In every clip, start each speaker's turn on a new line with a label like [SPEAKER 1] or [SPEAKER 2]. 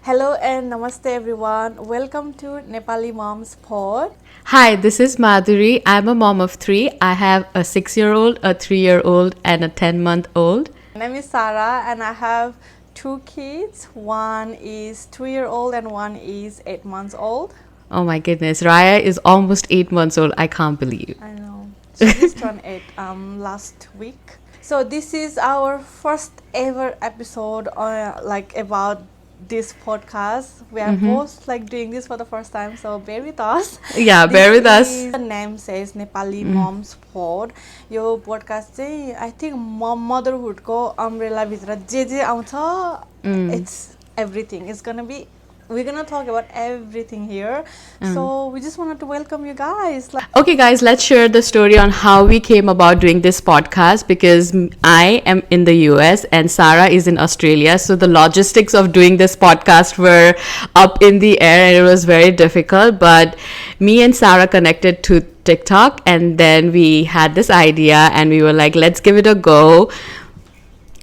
[SPEAKER 1] Hello and namaste everyone. Welcome to Nepali Moms Pod.
[SPEAKER 2] Hi, this is Madhuri. I'm a mom of three. I have a 6-year-old, a 3-year-old, and a 10-month-old.
[SPEAKER 1] My name is Sara and I have two kids. One is 2-year-old and one is 8 months old.
[SPEAKER 2] Oh my goodness, Raya is almost 8 months old. I can't believe.
[SPEAKER 1] I know. She just turned 8 last week. So this is our first ever episode about this podcast. We are both doing this for the first time, so bear with us.
[SPEAKER 2] Yeah, bear with us.
[SPEAKER 1] The name says Nepali Moms Pod. यो podcast चाहिँ I think motherhood को umbrella भित्र जे आउँछ, it's everything. We're gonna talk about everything here. So we just wanted to welcome you guys.
[SPEAKER 2] Okay, guys, let's share the story on how we came about doing this podcast because I am in the US and Sara is in Australia. So the logistics of doing this podcast were up in the air and it was very difficult. But me and Sara connected to TikTok and then we had this idea and we were like, let's give it a go.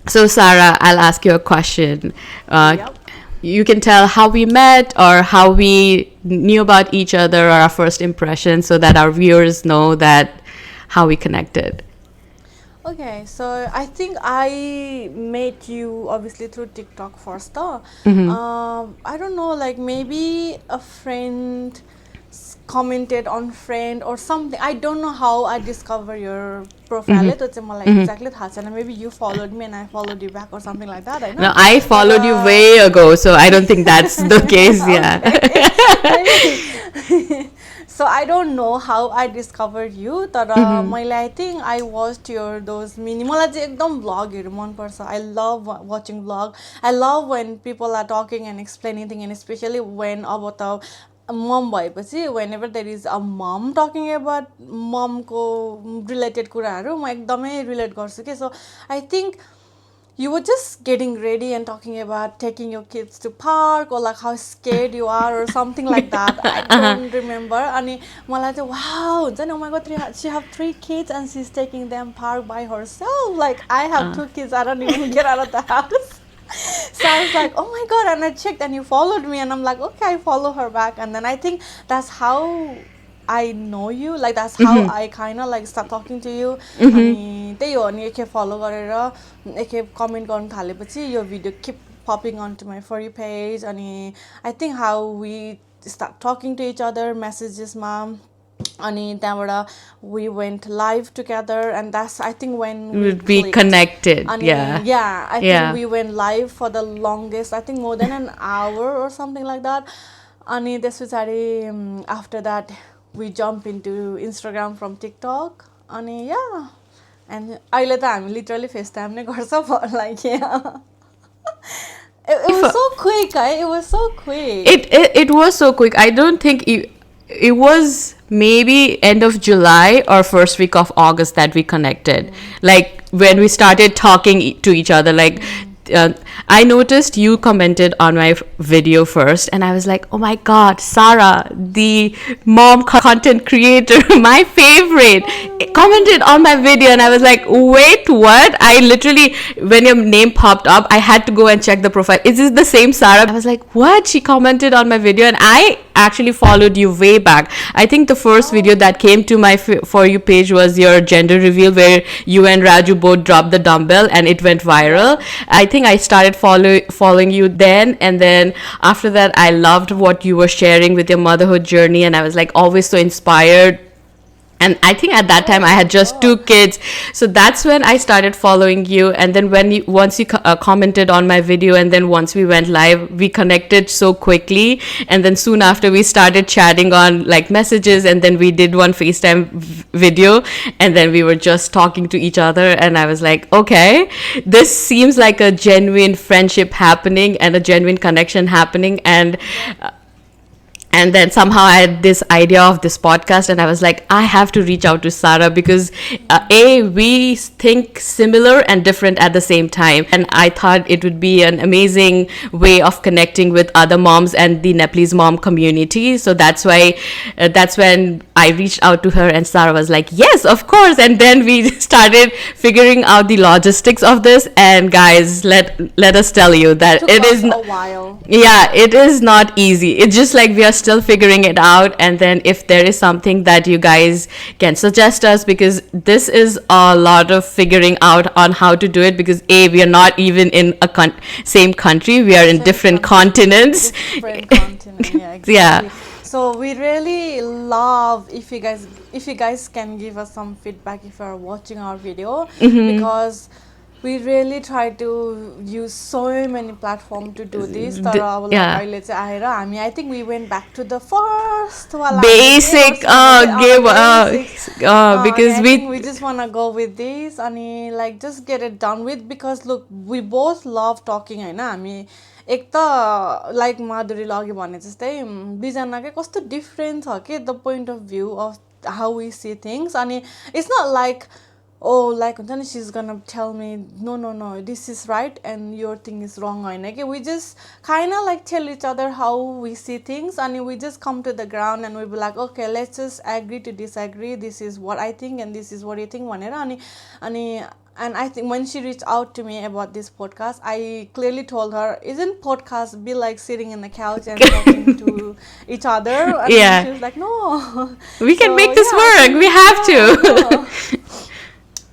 [SPEAKER 2] So Sara, I'll ask you a question.
[SPEAKER 1] Yep.
[SPEAKER 2] You can tell how we met or how we knew about each other or our first impression so that our viewers know that how we connected.
[SPEAKER 1] Okay, so I think I met you obviously through TikTok first. I don't know, maybe a friend commented on friend or something. I don't know how I discovered your profile. Exactly, maybe you followed me and I followed you back or something like that. I know.
[SPEAKER 2] No, I followed you way ago, so I don't think that's the case. Yeah.
[SPEAKER 1] So I don't know how I discovered you. But I think I watched your those मलाई चाहिँ एकदम vlogहरु मन पर्छ. I love watching vlog. I love when people are talking and explaining things, and especially when about the mom भएपछि whenever there is a mom talking about mom को related कुराहरु म एकदमै relate गर्छु के. So I think you were just getting ready and talking about taking your kids to park or like how scared you are or something like that. I don't remember. अनि मलाई चाहिँ wow, हुन्छ नि, oh my god, she have 3 kids and she's taking them park by herself. Like I have 2 kids, I don't even get out of the house. So I was like, oh my god, and I checked and you followed me and I'm like, okay, I follow her back. And then I think that's how I know you, that's how I kind of start talking to you. अनि त्यही हो, अनि एकखेप follow गरेर एकखेप comment गर्नु थालेपछि your video keep popping onto my For You page. अनि I think how we start talking to each other, messages ma. अनि त्यहाँबाट we went live together and that's I think when
[SPEAKER 2] we connected.
[SPEAKER 1] अनि,
[SPEAKER 2] yeah,
[SPEAKER 1] I think we went live for the longest, I think more than an hour or something like that. अनि त्यस पछाडी after that we jump into Instagram from TikTok. अनि yeah, and अहिले त हामी literally FaceTime नै गर्छ for it was so quick. It was so quick.
[SPEAKER 2] It was so quick. I don't think it was maybe end of July or first week of August that we connected. Like when we started talking to each other, I noticed you commented on my video first and I was like, oh my god, Sara, the mom content creator, my favorite, commented on my video. And I was like, wait, what? I literally, when your name popped up, I had to go and check the profile. Is this the same Sara? I was like, what? She commented on my video and I actually followed you way back. I think the first video that came to my For You page was your gender reveal where you and Raju both dropped the dumbbell and it went viral. I think I started following you then, and then after that I loved what you were sharing with your motherhood journey and I was like always so inspired. And I think at that time I had just 2 kids, so that's when I started following you. And then once you commented on my video, and then once we went live, we connected so quickly. And then soon after we started chatting on messages, and then we did one FaceTime video, and then we were just talking to each other. And I was like, okay, this seems like a genuine friendship happening and a genuine connection happening. And then somehow I had this idea of this podcast, and I was like, I have to reach out to Sara because we think similar and different at the same time, and I thought it would be an amazing way of connecting with other moms and the Nepalese mom community. So that's why that's when I reached out to her, and Sara was like, yes, of course. And then we started figuring out the logistics of this, and guys, let us tell you that
[SPEAKER 1] Took
[SPEAKER 2] it
[SPEAKER 1] us
[SPEAKER 2] is
[SPEAKER 1] a while.
[SPEAKER 2] yeah, it is not easy. It's just like we are still figuring it out. And then if there is something that you guys can suggest us, because this is a lot of figuring out on how to do it, because we are not even in a same country, we are in
[SPEAKER 1] Same
[SPEAKER 2] different
[SPEAKER 1] country,
[SPEAKER 2] continents.
[SPEAKER 1] different continent. Yeah, exactly.
[SPEAKER 2] Yeah.
[SPEAKER 1] So we really love if you guys can give us some feedback if you are watching our video, because we really try to use so many platforms to do this. तर अब like
[SPEAKER 2] yeah.
[SPEAKER 1] अहिले चाहिँ आएर हामी I think we went back to the first वाला
[SPEAKER 2] Basic because
[SPEAKER 1] I think we just want to go with this अनि like just get it done with, because look, we both love talking हैन. हामी एक त like माधुरीले अघि भने जस्तै दुईजनाकै कस्तो डिफ्रेन्ट छ के the point of view of how we see things. अनि इट्स नट लाइक लाइक हुन्छ नि she is gonna tell me no no no this is right and your thing is wrong होइन कि we just kind like tell each other how we see things अनि we just come to the ground and we be like okay let's just agree to disagree, this is what I think and this is what you think भनेर अनि And I think when she reached out to me about this podcast, I clearly told her, isn't podcast be like sitting in the couch and talking to each other? And she was like, no.
[SPEAKER 2] We can make this work. We have to.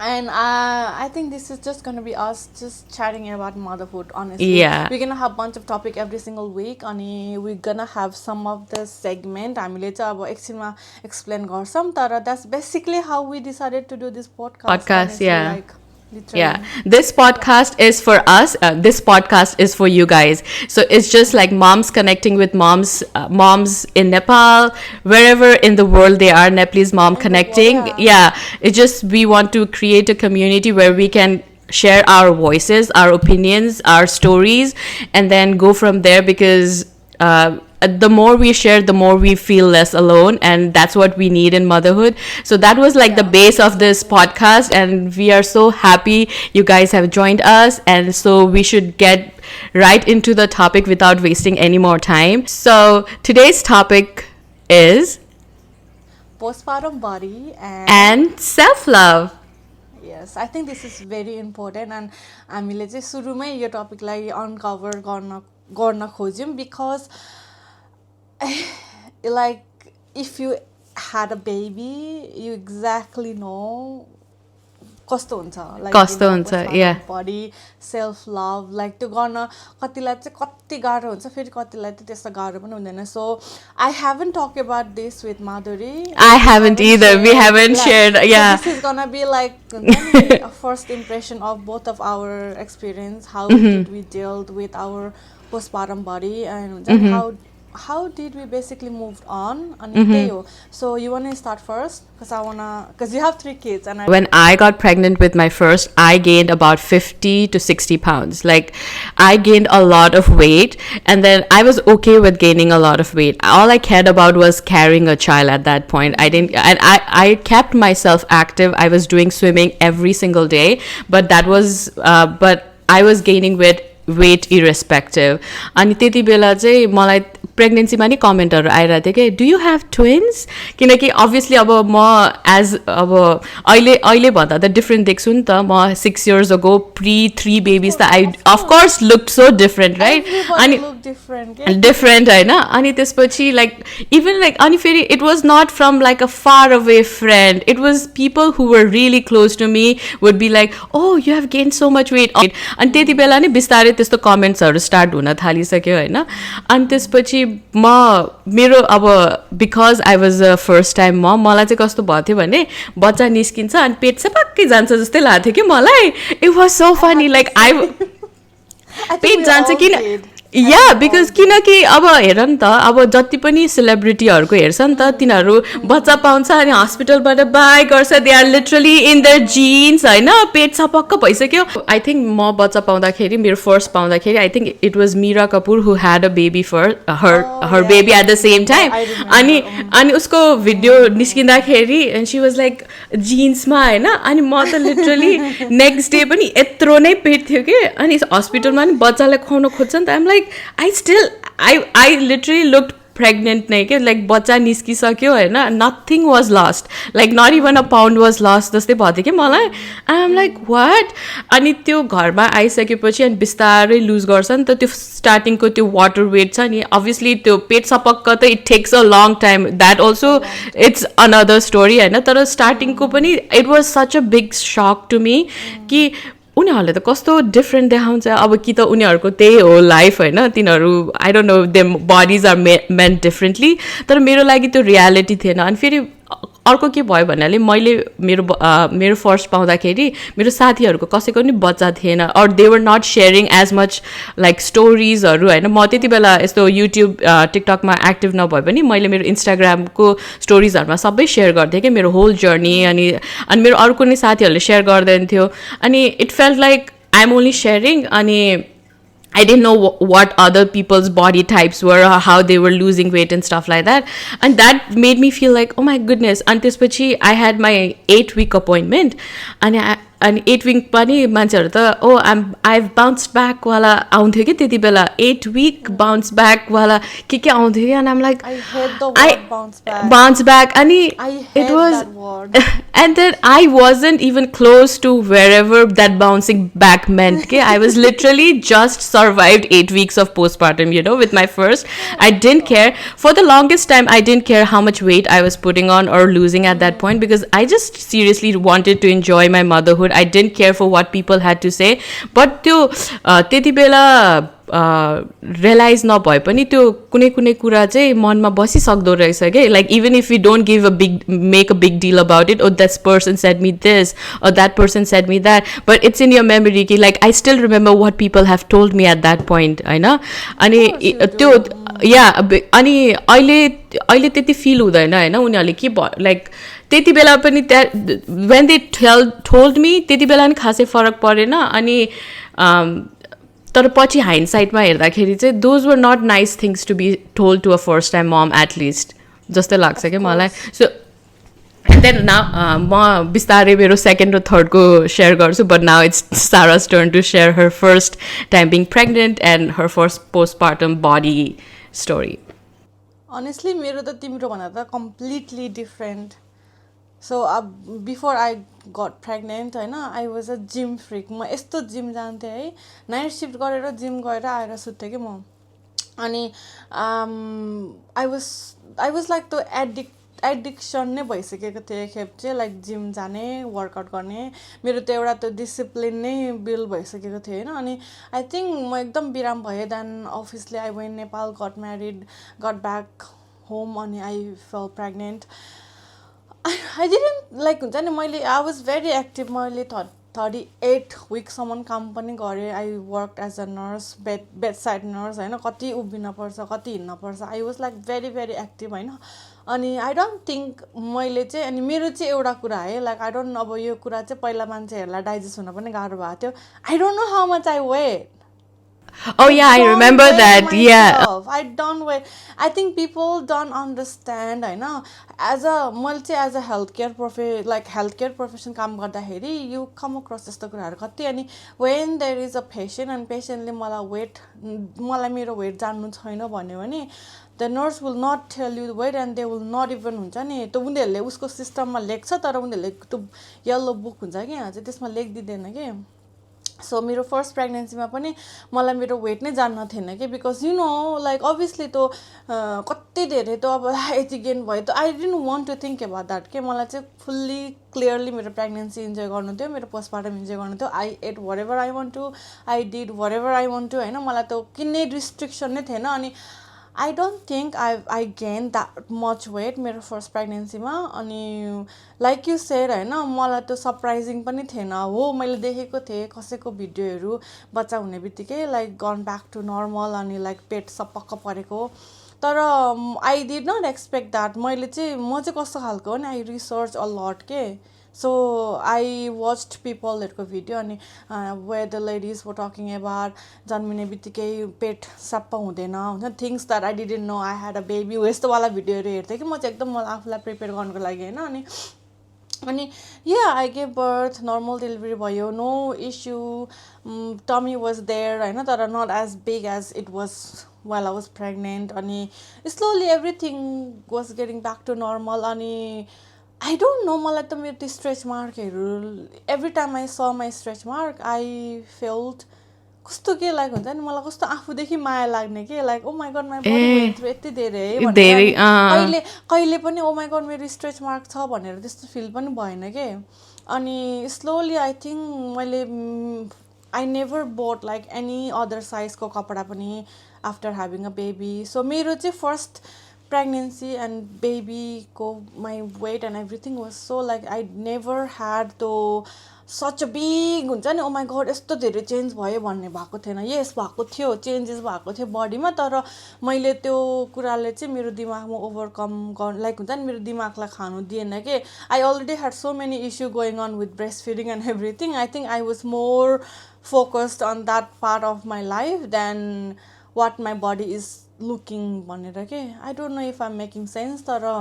[SPEAKER 1] And I think this is just going to be us just chatting about motherhood, honestly.
[SPEAKER 2] Yeah.
[SPEAKER 1] We're going to have a bunch of topic every single week. And we're going to have some of the segment. हामीले चाहिँ अब एकछिनमा explain गर्छौँ. तर that's basically how we decided to do this podcast.
[SPEAKER 2] Honestly, yeah.
[SPEAKER 1] Like, literally.
[SPEAKER 2] Yeah, this podcast is for us. This podcast is for you guys. So it's just like moms connecting with moms in Nepal, wherever in the world they are, Nepalese mom connecting. Yeah, it's just we want to create a community where we can share our voices, our opinions, our stories, and then go from there, because the more we share, the more we feel less alone, and that's what we need in motherhood. So that was like the base of this podcast, and we are so happy you guys have joined us, and so we should get right into the topic without wasting any more time. So today's topic is
[SPEAKER 1] postpartum body
[SPEAKER 2] and self-love.
[SPEAKER 1] Yes, I think this is very important, and हामीले चाहिँ सुरुमै यो टपिकलाई अनकभर गर्न खोज्यौँ, because like if you had a baby, you exactly know कस्तो हुन्छ, like
[SPEAKER 2] कस्तो हुन्छ, yeah.
[SPEAKER 1] body self love, like त्यो गर्न कतिलाई चाहिँ कति गाह्रो हुन्छ, फेरि कतिलाई चाहिँ त्यस्तो गाह्रो पनि हुँदैन. So I haven't talked about this with Madhuri.
[SPEAKER 2] I haven't either. We haven't shared. Yeah.
[SPEAKER 1] So this is gonna be like a first impression of both of our experience. How did we deal with our postpartum body, and how did we basically move on? And so you want to start first, because you have 3 kids, and
[SPEAKER 2] when I got pregnant with my first, I gained about 50 to 60 pounds. Like, I gained a lot of weight, and then I was okay with gaining a lot of weight. All I cared about was carrying a child at that point. I kept myself active. I was doing swimming every single day, but but I was gaining weight irrespective. अनि त्यति बेला चाहिँ मलाई प्रेग्नेन्सीमा नि कमेन्टहरू आइरहेको थियो कि डु यु हेभ ट्विन्स, किनकि अभियसली अब म अब अहिले भन्दा त डिफ्रेन्ट देख्छु नि त. म 6 years ago प्री 3 babies त I of course looked so different, right? अनि डिफ्रेन्ट होइन. अनि त्यसपछि लाइक इभन लाइक अनि फेरि it was not from like a far away friend, it was people who were really close to me would be like oh you have gained so much weight. अनि त्यति बेला नि बिस्तारै त्यस्तो कमेन्ट्सहरू start हुन थालिसक्यो होइन. अनि त्यसपछि मेरो अब because I was a first time मलाई चाहिँ कस्तो भएको थियो भने बच्चा निस्किन्छ अनि पेट चाहिँ पक्कै जान्छ जस्तै लाग्थ्यो कि मलाई. It was so funny, like पेट जान्छ किन या बिकज किनकि अब हेर नि त अब जति पनि सेलिब्रिटीहरूको हेर्छ नि त तिनीहरू बच्चा पाउँछ अनि हस्पिटलबाट बाई गर्छ they are literally in their jeans होइन पेट छपक्क भइसक्यो आई थिङ्क म बच्चा पाउँदाखेरि मेरो फर्स्ट पाउँदाखेरि I think it was Meera Kapoor who had a baby for her baby at the same time अनि अनि उसको भिडियो निस्किँदाखेरि एन्ड सी वाज लाइक जिन्समा होइन अनि म त लिटरली नेक्स्ट डे पनि यत्रो नै पेट थियो कि अनि हस्पिटलमा नि बच्चालाई खुवाउन खोज्छ नि त I'm like I literally looked pregnant नै के लाइक बच्चा निस्किसक्यो होइन nothing was lost like not even a pound was lost जस्तै भयो थियो कि मलाई आई एम लाइक वाट अनि त्यो घरमा आइसकेपछि अनि बिस्तारै लुज गर्छ नि त त्यो स्टार्टिङको त्यो वाटर वेट छ नि अभियसली त्यो पेट सपक्क त it takes a long time that also it's another story होइन तर स्टार्टिङको पनि it was such a big shock to me कि उनीहरूले त कस्तो डिफ्रेन्ट देखाउँछ अब कि त उनीहरूको त्यही हो लाइफ होइन तिनीहरू I don't know them bodies are meant differently तर मेरो लागि त्यो रियालिटी थिएन अनि फेरि अर्को के भयो भन्नाले मैले मेरो फर्स्ट पाउँदाखेरि मेरो साथीहरूको कसैको नि बच्चा थिएन or they were not sharing as much like स्टोरिजहरू होइन म त्यति बेला यस्तो युट्युब टिकटकमा एक्टिभ नभए पनि मैले मेरो इन्स्टाग्रामको स्टोरिजहरूमा सबै सेयर गर्थेँ कि मेरो होल जर्नी अनि मेरो अर्को नि साथीहरूले सेयर गर्दैन थियो अनि it felt like I am only sharing अनि I didn't know what other people's body types were, how they were losing weight and stuff like that. And that made me feel like, oh my goodness. And त्यसपछि I had my 8-week appointment. अनि 8 week पनि मान्छेहरू त I've bounced back वाला आउँथ्यो कि त्यति बेला 8 week bounce back वाला के आउँथ्यो कि and I'm like
[SPEAKER 1] I hate the word
[SPEAKER 2] bounce back अनि
[SPEAKER 1] I hate
[SPEAKER 2] it was
[SPEAKER 1] that word.
[SPEAKER 2] And then I wasn't even close to wherever that bouncing back meant कि I was literally just survived 8 weeks of postpartum, you know, with my first. I didn't care. For the longest time, I didn't care how much weight I was putting on or losing at that point because I just seriously wanted to enjoy my motherhood. I didn't care for what people had to say. But त्यो त्यति बेला realise नभए पनि त्यो कुनै कुनै कुरा चाहिँ मनमा बसिसक्दो रहेछ कि like even if you don't give make a big deal about it oh that person said me this or that person said me that but it's in your memory कि like I still remember what people have told me at that point होइन अनि त्यो या अनि अहिले त्यति feel हुँदैन होइन उनीहरूले के लाइक त्यति बेला पनि when they told me त्यति बेला नि खासै फरक परेन अनि तर पछि हाइन्डसाइटमा हेर्दाखेरि चाहिँ those were not nice things to be told to a first time mom at least जस्तै लाग्छ क्या मलाई सो देन नाउ म बिस्तारै मेरो सेकेन्ड र थर्डको सेयर गर्छु बट नाउ इट्स सारा's turn to share her first time being pregnant and her first postpartum body story.
[SPEAKER 1] Honestly मेरो त तिम्रो भन्दा त कम्प्लिटली डिफ्रेन्ट सो अब बिफोर आई गट प्रेग्नेन्ट होइन आई वाज अ जिम फ्रिक म यस्तो जिम जान्थेँ है नाइट सिफ्ट गरेर जिम गएर आएर सुत्थेँ कि म अनि आई वाज लाइक त्यो एडिक्सन नै भइसकेको थियो एकखेप चाहिँ लाइक जिम जाने वर्कआउट गर्ने मेरो त एउटा त्यो डिसिप्लिन नै बिल्ड भइसकेको थियो होइन अनि आई थिङ्क म एकदम बिराम भएँ देन अफिसले I went Nepal got married got back home अनि I fell pregnant I didn't like हुन्छ नि मैले आई वाज भेरी एक्टिभ मैले 38 विकसम्म काम पनि गरेँ I work as a nurse bed side nurse होइन कति उभिन पर्छ कति हिँड्न पर्छ I was like very very active होइन अनि आई डोन्ट थिङ्क मैले चाहिँ अनि मेरो चाहिँ एउटा कुरा है लाइक आई डोन्ट अब यो कुरा चाहिँ पहिला मान्छेहरूलाई डाइजेस्ट हुन पनि गाह्रो भएको थियो I don't know how much I weight
[SPEAKER 2] Oh yeah, I remember that. Yeah.
[SPEAKER 1] I don't wait. I think people don't understand. I know. As a healthcare profession काम गर्दाखेरि you come across यस्तो कुराहरू कति अनि when there is a patient and patientले मलाई मेरो weight जान्नु छैन भन्यो भने the nurse will not tell you the weight and they will not even हुन्छ नि त्यो उनीहरूले उसको सिस्टममा लेख्छ तर उनीहरूले त्यो येलो बुक हुन्छ कि यहाँ चाहिँ त्यसमा लेखिदिँदैन कि सो मेरो फर्स्ट प्रेग्नेन्सीमा पनि मलाई मेरो वेट नै जान्न थिएन कि because you know like obviously त्यो कति धेरै त अब यति गेन भयो त I didn't want to think about that के मलाई चाहिँ फुल्ली क्लियरली मेरो प्रेग्नेन्सी इन्जोय गर्नु थियो मेरो पोस्टपार्टम इन्जोय गर्नु थियो I ate whatever I want to I did whatever I want to होइन मलाई त किन्ने रिस्ट्रिक्सन नै थिएन अनि I don't think I gained that much weight मेरो फर्स्ट प्रेग्नेन्सीमा अनि लाइक यु सेड होइन मलाई त्यो सरप्राइजिङ पनि थिएन हो मैले देखेको थिएँ कसैको भिडियोहरू बच्चा हुने बित्तिकै like gone back to normal अनि लाइक पेट सपक्क परेको तर I did not expect that मैले चाहिँ म चाहिँ कस्तो खालको हो नि आई रिसर्च अ लट के सो आई वाच्ड पिपलहरूको भिडियो अनि where the ladies were talking about जन्मिने बित्तिकै पेट सप्प हुँदैन हुन्छ things that I didn't know I had a baby हो यस्तोवाला भिडियोहरू हेर्थेँ कि म चाहिँ एकदम मलाई आफूलाई प्रिपेयर गर्नुको लागि होइन अनि yeah I gave birth normal delivery भयो no issue tummy was there होइन तर not as big as it was while I was pregnant अनि slowly everything was getting back to normal अनि I don't know मलाई त मेरो त्यो stretch मार्कहरू every time I saw my stretch mark I felt कस्तो के लाइक हुन्छ नि मलाई कस्तो आफूदेखि माया लाग्ने के like oh my god my body went through यति धेरै है भनेर कहिले कहिले पनि ओ माई गड मेरो स्ट्रेच मार्क छ भनेर त्यस्तो फिल पनि भएन के अनि स्लोली आई थिङ्क मैले I never bought like any other साइजको कपडा पनि after having a baby so मेरो चाहिँ first pregnancy and baby ko my weight and everything was so like I never had to such a big हुन्छ नि ओ my God यस्तो धेरै change भयो भन्ने भएको थिएन यस भएको थियो चेन्जेस भएको थियो बडीमा तर मैले त्यो कुराले चाहिँ मेरो दिमागमा ओभरकम गर्नु लाइक हुन्छ नि मेरो दिमागलाई खानु दिएन कि I already had so many issue going on with breast feeding and everything I think I was more focused on that part of my life then what my body is looking भनेर के I don't know if I am making sense तर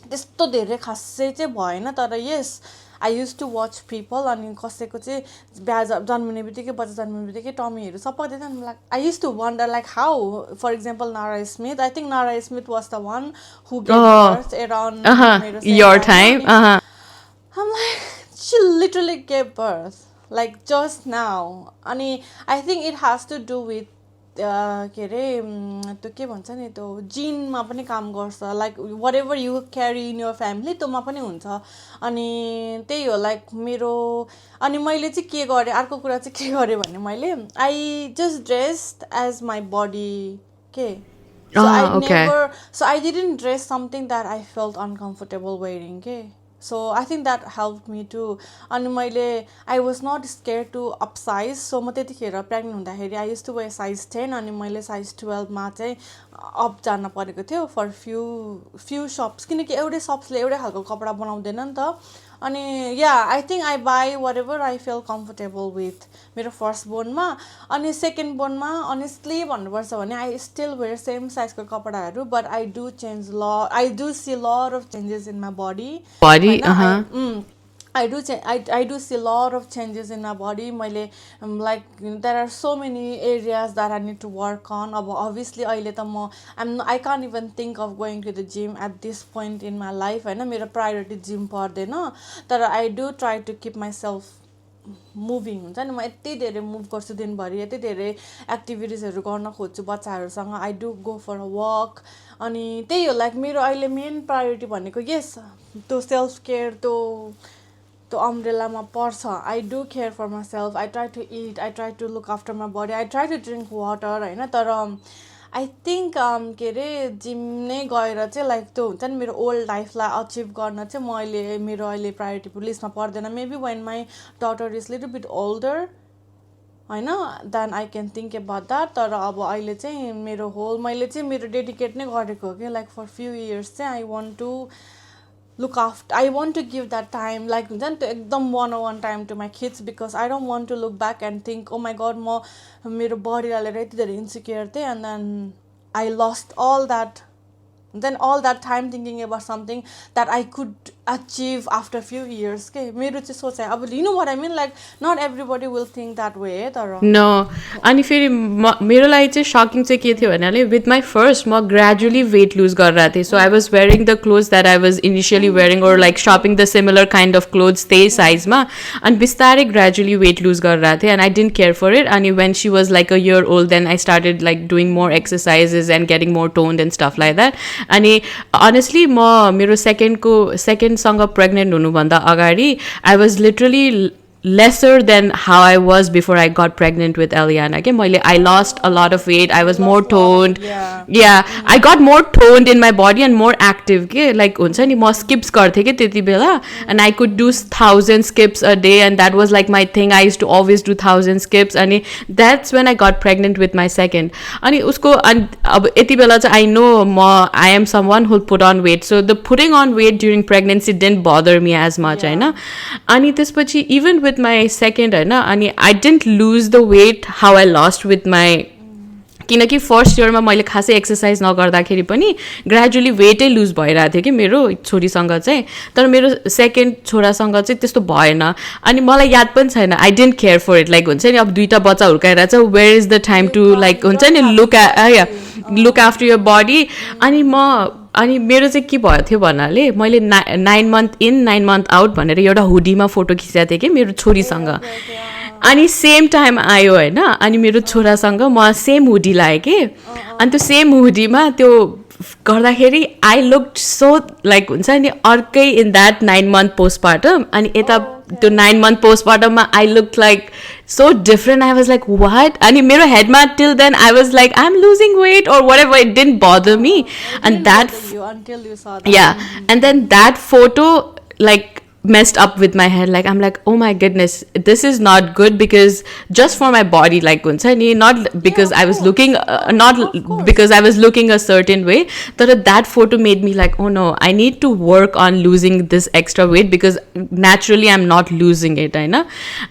[SPEAKER 1] त्यस्तो धेरै खासै चाहिँ भएन तर यस I use to watch people अनि कसैको चाहिँ बिहा जन्मिने बित्तिकै बच्चा जन्मिने बित्तिकै टमीहरू सबै देख्दा like I use to wonder like how for example Nara Smith I think Nara Smith was the one who gave birth around
[SPEAKER 2] your time
[SPEAKER 1] I'm like she literally gave birth like just now अनि I think it has to do with के अरे त्यो के भन्छ नि त्यो जिनमा पनि काम गर्छ like whatever you carry in your family त्योमा पनि हुन्छ अनि त्यही हो लाइक मेरो अनि मैले चाहिँ के गरेँ अर्को कुरा चाहिँ के गरेँ भने मैले I just dressed as my body के so I didn't dress something that I felt uncomfortable wearing के so I think that help me to अनि मैले I was not scared to up size so म त्यतिखेर pregnant हुँदाखेरि I use to wear size 10 अनि मैले size 12मा चाहिँ up जान परेको थियो फर फ्यु सप्स किनकि एउटै सप्सले एउटै खालको कपडा बनाउँदैन नि त अनि yeah I think I by whatever I feel comfortable with मेरो फर्स्ट बोनमा अनि सेकेन्ड बोनमा अनेस्टली भन्नुपर्छ भने आई स्टिल वेयर सेम साइजको कपडाहरू but I do change I do see lot of changes in my body I do see a lot of changes in my body मैले like there are so many areas that I need to work on अब obviously अहिले त म I can't even think of going to the gym at this point in my life होइन मेरो priority gym पर्दैन तर I do try to keep myself moving हुन्छ नि म यति धेरै मुभ गर्छु दिनभरि यति धेरै एक्टिभिटिजहरू गर्न खोज्छु बच्चाहरूसँग I do go for a walk अनि त्यही हो लाइक मेरो अहिले मेन प्रायोरिटी भनेको यस त्यो सेल्फ केयर त्यो अम्ब्रेलामा पर्छ I do care for myself I try to it I try to look after my body I try to drink water होइन तर आई थिङ्क के अरे जिम नै गएर चाहिँ लाइक त्यो हुन्छ नि मेरो ओल्ड लाइफलाई अचिभ गर्न चाहिँ म अहिले मेरो अहिले प्रायोरिटी लिस्टमा पर्दैन maybe when my daughter is little bit older होइन then I can think about that तर अब अहिले चाहिँ मेरो मैले चाहिँ मेरो डेडिकेट नै गरेको हो कि लाइक फर फ्यु इयर्स चाहिँ I want to look after I want to give that time like हुन्छ नि त्यो एकदम 101 time to my kids because I don't want to look back and think oh my god म मेरो बडीलाई लिएर यति धेरै इन्सिक्योर थिएँ and then I lost all that time thinking about something that I could achieve after few years के मेरो चाहिँ सोच है अब you know what I mean like not everybody will think that way तर
[SPEAKER 2] no अनि फेरि मेरो लागि चाहिँ सकिङ चाहिँ के थियो भन्नाले विथ माई फर्स्ट म ग्रेजुअली वेट लुज गरिरहेको थिएँ so I was wearing the clothes that I was initially wearing or like shopping the similar kind of clothes त्यही साइजमा अनि बिस्तारै ग्रेजुअली वेट लुज गरिरहेको थिएँ and I didn't care for it अनि when she was like a year old then I started like doing more exercises and getting more toned and stuff like that अनि honestly म मेरो सेकेन्डसँग pregnant हुनुभन्दा अगाडि I was literally lesser than how I was before I got pregnant with Eliana. Okay, I lost a lot of weight. I was more
[SPEAKER 1] Lost a lot of
[SPEAKER 2] toned.
[SPEAKER 1] weight, yeah.
[SPEAKER 2] Yeah, I got more toned in my body and more active. Okay, like हुन्छ नि म skips गर्थे के त्यति बेला, and I could do 1,000 skips a day, and that was like my thing. I used to always do 1,000 skips, and that's when I got pregnant with my second. अनि उसको अब यति बेला चाहिँ I know I am someone who put on weight, so the putting on weight during pregnancy didn't bother me as much, होइन. अनि त्यसपछि even with my second, होइन, अनि I didn't lose the weight how I lost with my, किनकि first इयरमा मैले खासै exercise नगर्दाखेरि पनि ग्रेजुअली वेटै लुज भइरहेको थियो कि मेरो छोरीसँग चाहिँ. तर मेरो सेकेन्ड छोरासँग चाहिँ त्यस्तो भएन. अनि मलाई याद पनि छैन, I didn't care for it. Like हुन्छ नि अब दुईवटा बच्चा हुर्काएर चाहिँ where is the time to like हुन्छ नि लुक आफ्टर यर बडी. अनि मेरो चाहिँ के भयो थियो भन्नाले मैले 9 month in 9 month आउट भनेर एउटा हुडीमा फोटो खिचेको थिएँ कि मेरो छोरीसँग. अनि सेम टाइम आयो होइन, अनि मेरो छोरासँग म सेम हुडी लगाएँ कि. अनि त्यो सेम हुडीमा त्यो गर्दाखेरि आई लुक्ड सो लाइक हुन्छ नि अर्कै इन द्याट 9 month पोस्टपार्टम. अनि यता त्यो 9 month पोस्टपार्टममा I look like so different. I was like, what? And मेरो headमा till then I was like, I'm losing weight or whatever. It didn't bother me. And that
[SPEAKER 1] until you saw that.
[SPEAKER 2] Yeah. And then that photo like messed up with my head. Like I'm like, oh my goodness, this is not good, because just for my body, like not because I was looking because I was looking a certain way. That photo made me like, oh no, I need to work on losing this extra weight, because naturally I'm not losing it, I know.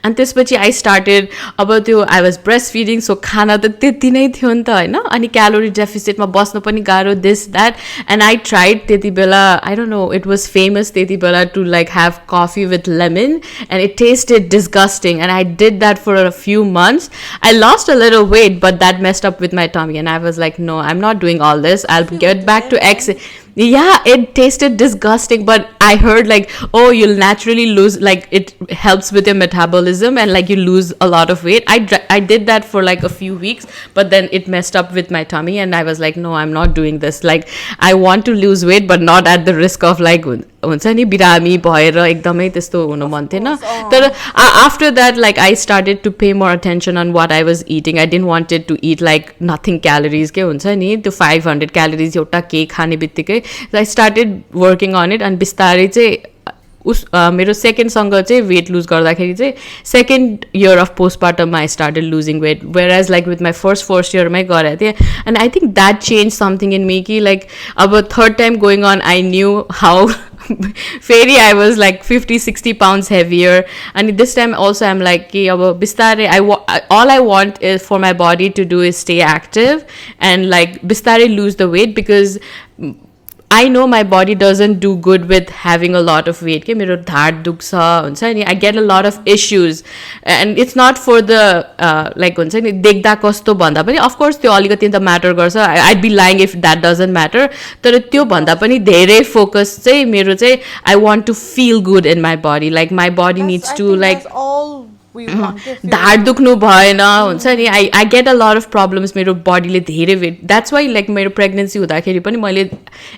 [SPEAKER 2] And त्यसपछि I started about I was breastfeeding, so खाना त त्यति नै थियो नि त हैन. अनि क्यालोरी डेफिसिटमा बस्न पनि गाह्रो, this that. And I tried त्यति बेला, I don't know, it was famous त्यति बेला to like have coffee with lemon, and it tasted disgusting, and I did that for a few months. I lost a little weight, but that messed up with my tummy, and I was like, no, I'm not doing all this. I'll get back to yeah, it tasted disgusting, but I heard like, oh, you'll naturally lose, like it helps with your metabolism, and like you lose a lot of weight. I did that for like a few weeks, but then it messed up with my tummy, and I was like, no, I'm not doing this. Like I want to lose weight, but not at the risk of like हुन्छ नि बिरामी भएर एकदमै त्यस्तो हुनु मन थिएन. तर after that, like I started to pay more attention on what I was eating. I didn't want it to eat like nothing calories के हुन्छ नि त्यो 500 calories एउटा केक खाने बित्तिकै. I started working on it, and बिस्तारै चाहिँ मेरो सेकेन्डसँग चाहिँ वेट लुज गर्दाखेरि चाहिँ सेकेन्ड इयर अफ पोस्टपार्टममा I started losing weight, where as like with my first इयरमै गरेको थिएँ. And I think that change something in me कि लाइक अब third time going on I knew how फेरि I was like 50-60 pounds heavier, and this time also I'm like कि अब बिस्तारै all I want is for my body to do is stay active and like बिस्तारै lose the weight, because I know my body doesn't do good with having a lot of weight. के मेरो ढाड दुख्छ हुन्छ नि, I get a lot of issues, and it's not for the like हुन्छ नि देख्दा कस्तो भन्दा पनि of course त्यो अलिकति त म्याटर गर्छ. I'd be lying if that doesn't matter. तर त्यो भन्दा पनि धेरै फोकस चाहिँ मेरो चाहिँ I want to feel good in my body. Like my body needs to like ढाड दुख्नु भएन हुन्छ नि. I get a lot of problems मेरो बडीले धेरै वेट. द्याट्स वाइ लाइक मेरो प्रेग्नेन्सी हुँदाखेरि पनि मैले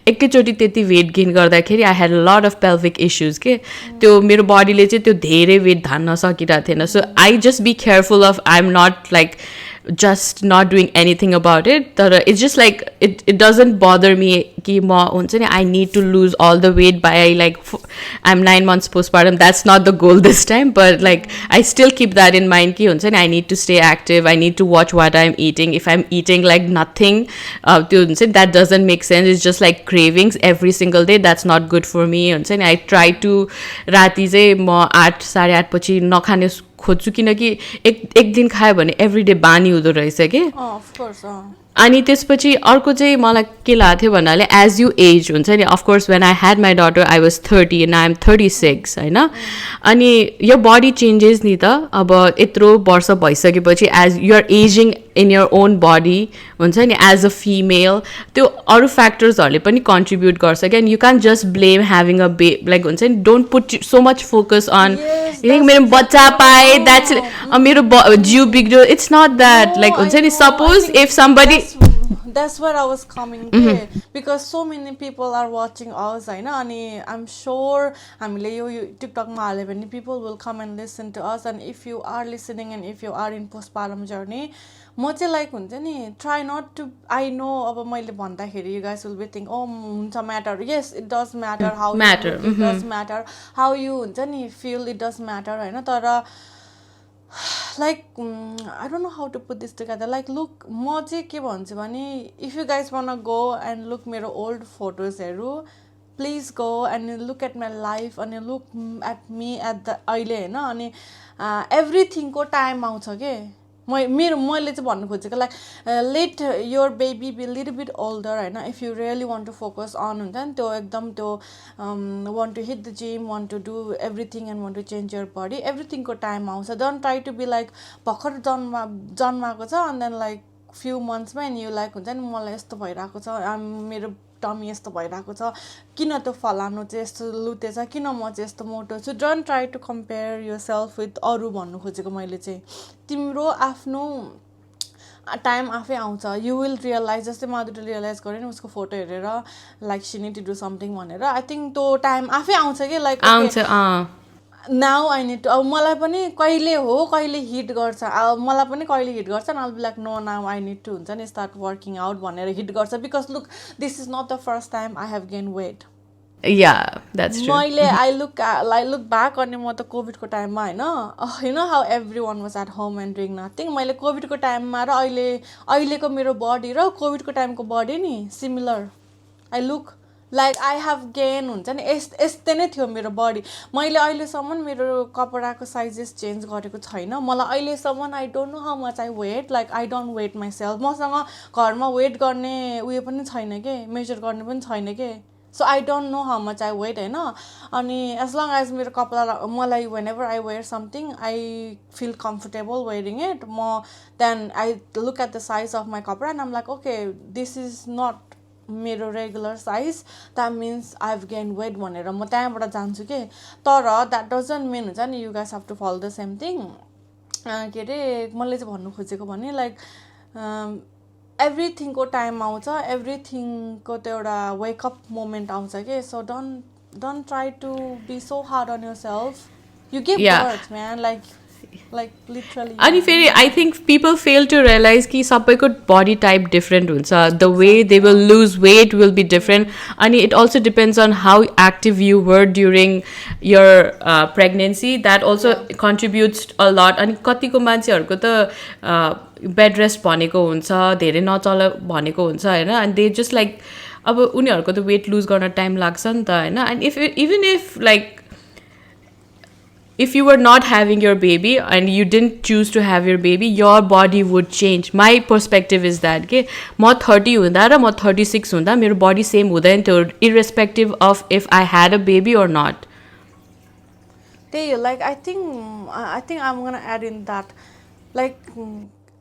[SPEAKER 2] एकैचोटि त्यति वेट गेन गर्दाखेरि I had a lot of pelvic issues के. त्यो मेरो बडीले चाहिँ त्यो धेरै वेट धान्न सकिरहेको थिएन. So I just be careful of I am not like just not doing anything about it. It's just like it doesn't bother me कि म हुन्छ नि I need to lose all the weight by like I'm 9 months postpartum. That's not the goal this time, but like I still keep that in mind कि हुन्छ नि I need to stay active. I need to watch what I'm eating. If I'm eating like nothing, त्यो हुन्छ नि that doesn't make sense. It's just like cravings every single day. That's not good for me. हुन्छ नि I try to राति चाहिँ म 8-8:30 पछि नखाने खोज्छु, किनकि एक दिन खायो भने एभ्री डे बानी हुँदो रहेछ कि. अनि त्यसपछि अर्को चाहिँ मलाई के लाग्थ्यो थियो भन्नाले एज यु एज हुन्छ नि. Of course when I had my daughter I was 30 and I am 36 होइन. अनि यो बडी चेन्जेस नि त अब यत्रो वर्ष भइसकेपछि as you're aging in your own body हुन्छ नि एज अ फिमेल. त्यो अरू फ्याक्टर्सहरूले पनि कन्ट्रिब्युट गर्छ क्या. And you can just blame having a like हुन्छ नि don't put so much focus on मेरो बच्चा पाएँ द्याट्स मेरो जिउ बिग्रियो. It's not that. लाइक हुन्छ नि suppose if somebody
[SPEAKER 1] that's where I was coming to, because so many people are watching us होइन अनि I'm sure हामीले यो टिकटकमा हाल्यो भने people will come and listen to us, and if you are listening and if you are in postpartum journey, म चाहिँ like हुन्छ नि try not to, I know अब मैले भन्दाखेरि you guys will be think oh हुन्छ matter, yes it does matter how
[SPEAKER 2] Matter,
[SPEAKER 1] you look, it does matter how you हुन्छ नि feel, it does matter होइन तर like I don't know how to put this together, like look म चाहिँ के भन्छु भने if you guys wanna go and look मेरो old photos-हरु, please go and look at my life and look at me at the अहिले हैन अनि everything को टाइम आउँछ के मैले चाहिँ भन्नु खोजेको like let your baby be little bit older होइन if you really want to focus on हुन्छ नि त्यो एकदम त्यो want to hit the gym, want to do everything and want to change your body, एभ्रिथिङको टाइम आउँछ. Don't try to be like भर्खर जन्माएको छ एन्ड देन लाइक फ्यु मन्थ्समा एन्ड यु लाइक हुन्छ नि मलाई यस्तो भइरहेको छ, मेरो टमी यस्तो भइरहेको छ, किन त्यो फलानु चाहिँ यस्तो लुतेछ, किन म चाहिँ यस्तो मोटो छु. Don't try to compare yourself with अरू भन्नु खोजेको मैले चाहिँ. तिम्रो आफ्नो टाइम आफै आउँछ. यु विल रियलाइज, जस्तै माधुरीले रियलाइज गर्यो नि उसको फोटो हेरेर like see need to do something भनेर. आई थिङ्क त्यो टाइम आफै आउँछ कि like now I need to. अब मलाई पनि कहिले हो कहिले हिट गर्छ, मलाई पनि कहिले हिट गर्छ न, I be like no now I need to हुन्छ नि स्टार्ट वर्किङ आउट भनेर हिट गर्छ. Because look this is not the first time I have gain weight. मैले आई लुक ब्याक अनि म त कोभिडको टाइममा होइन how everyone was at home and doing nothing. मैले कोभिडको टाइममा र अहिलेको मेरो बडी र कोभिडको टाइमको बडी नि similar. I look like I have gain हुन्छ नि यस्तै नै थियो मेरो बडी. मैले अहिलेसम्म मेरो कपडाको साइजेस चेन्ज गरेको छैन. मलाई अहिलेसम्म I don't know how much I weight, like I don't weight myself. मसँग घरमा वेट गर्ने उयो पनि छैन के, मेजर गर्ने पनि छैन के. So I don't know how much I weight होइन. अनि एज लङ एज मेरो कपडा मलाई whenever I wear something I feel comfortable wearing it, म then I look at the size of my कपडा and um like okay this is not मेरो regular size, that means I have gain weight भनेर म त्यहाँबाट जान्छु कि. तर that doesn't mean हुन्छ नि you guys have to follow the same thing. के अरे मैले चाहिँ भन्नु खोजेको भने लाइक एभ्रिथिङको टाइम आउँछ, एभ्रिथिङको त्यो एउटा वेकअप मोमेन्ट आउँछ कि. So don't try to be so hard on yourself. You give birth man, like literally.
[SPEAKER 2] अनि फेरि I think people fail to realise कि सबैको बडी टाइप डिफ्रेन्ट हुन्छ. The way they will lose weight will be different. अनि it also depends on how active you were during your pregnancy. That also contributes a lot. अनि कतिको मान्छेहरूको त bed rest भनेको हुन्छ, धेरै नचल भनेको हुन्छ होइन. अनि दे जस्ट लाइक अब उनीहरूको त वेट लुज गर्न टाइम लाग्छ नि त होइन. And even if like if you were not having your baby and you didn't choose to have your baby, your body would change. My perspective is that के म 30 हुँदा र म 36 हुँदा मेरो body same हुँदैन थियो, irrespective of if I had a baby or not.
[SPEAKER 1] Like I think I'm gonna add in that like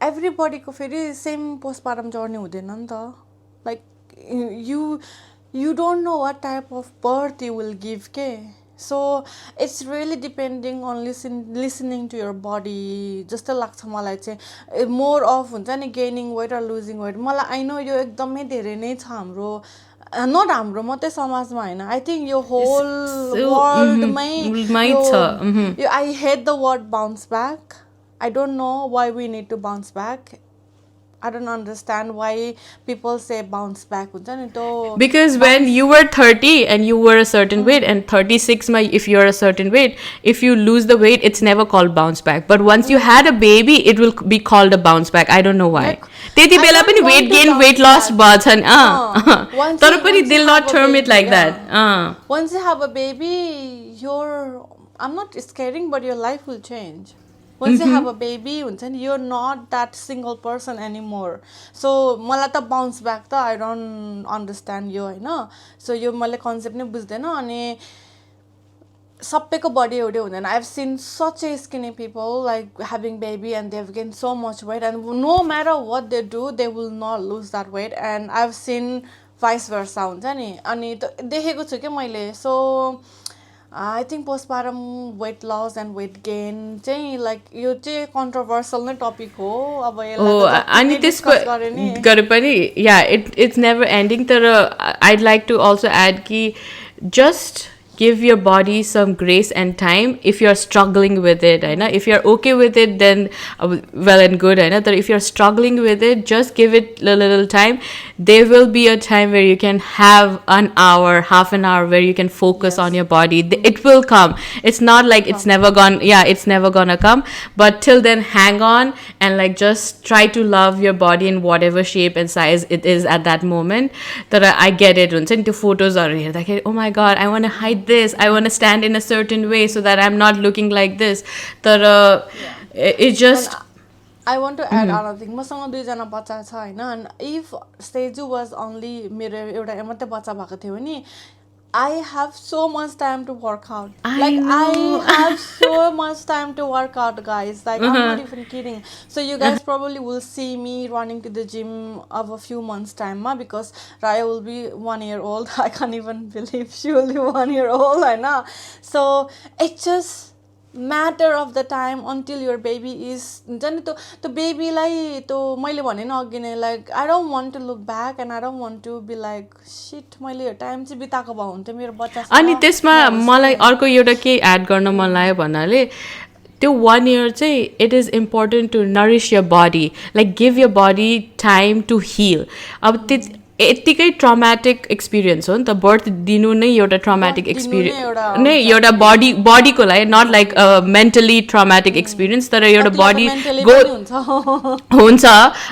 [SPEAKER 1] everybody को फेरि same postpartum journey हुँदैन नि त. Like you don't know what type of birth you will give के. So it's really depending on listening to your body. जस्तो लाग्छ मलाई चाहिँ more of हुन्छ नि gaining weight or losing weight. मलाई I know यो एकदमै धेरै नै छ हाम्रो, नट हाम्रो मात्रै समाजमा होइन, आई थिङ्क यो होल वर्ल्डमै छ. I hate the word bounce back. I don't know why we need to bounce back. I don't understand why people say bounce back.
[SPEAKER 2] Because when you were 30 and you were a certain weight, and 36 if you're a certain weight, if you lose the weight, it's never called bounce back. But once you had a baby, it will be called a bounce back. I don't know why. Teti bela pani weight gain, weight loss bhanchan. Tara pani they'll not term it like that.
[SPEAKER 1] Once you have a baby, I'm not scaring, but your life will change. Once you have a baby, you're not that single person anymore. So, मलाई त bounce back त I don't understand यो होइन. So, यो मैले concept नै बुझ्दैन. अनि सबैको body एउटै हुँदैन. I've seen such a skinny people like having baby and they've gained so much weight, and no matter what they do, they will not lose that weight. And I've seen vice versa हुन्छ नि. अनि देखेको छु कि मैले. So I think postpartum weight loss and weight gain चाहिँ like यो चाहिँ कन्ट्रोभर्सल नै टपिक हो अब
[SPEAKER 2] हो
[SPEAKER 1] यसलाई त
[SPEAKER 2] अनि
[SPEAKER 1] जति
[SPEAKER 2] त्यसको
[SPEAKER 1] डिस्कस गरे नि
[SPEAKER 2] गरे पनि या इट्स नेभर एन्डिङ तर I'd like to also add कि just give your body some grace and time if you're struggling with it right? If you're okay with it then well and good right? But if you're struggling with it just give it a little time. There will be a time where you can have an hour half an hour where you can focus on your body. It will come. It's not like it's never gone. Yeah, it's never gonna come, but till then hang on and like just try to love your body in whatever shape and size it is at that moment. That I get it. The photos are here like, oh my god, I want to hide this, I want to stand in a certain way so that I'm not looking like this. But it just
[SPEAKER 1] I want to add another thing. मसँग दुईजना बच्चा छ हैन and if Steju was only मेरो एउटा मात्रै बच्चा भएको थियो भने I have so much time to work out. I have so much time to work out, guys. Like, I'm not even kidding. So you guys probably will see me running to the gym of a few months' time, because Raya will be 1 year old. I can't even believe she will be 1 year old, I know. So it's just matter of the time until your baby is the baby like to मैले भने न अघि नै like I don't want to look back and I don't want to be like shit मैले यो time चाहिँ बिताएको भए हुन्थ्यो मेरो बच्चासँग
[SPEAKER 2] अनि त्यसमा मलाई अर्को एउटा के एड गर्न मन लाग्यो भन्नाले त्यो 1 year चाहिँ it is important to nourish your body, like give your body time to heal. अब यत्तिकै ट्रमाटिक एक्सपिरियन्स हो नि त बर्थ दिनु नै एउटा ट्रमाटिक एक्सपिरियन्स नै एउटा बडीको लागि not like mentally traumatic experience तर एउटा बडी हुन्छ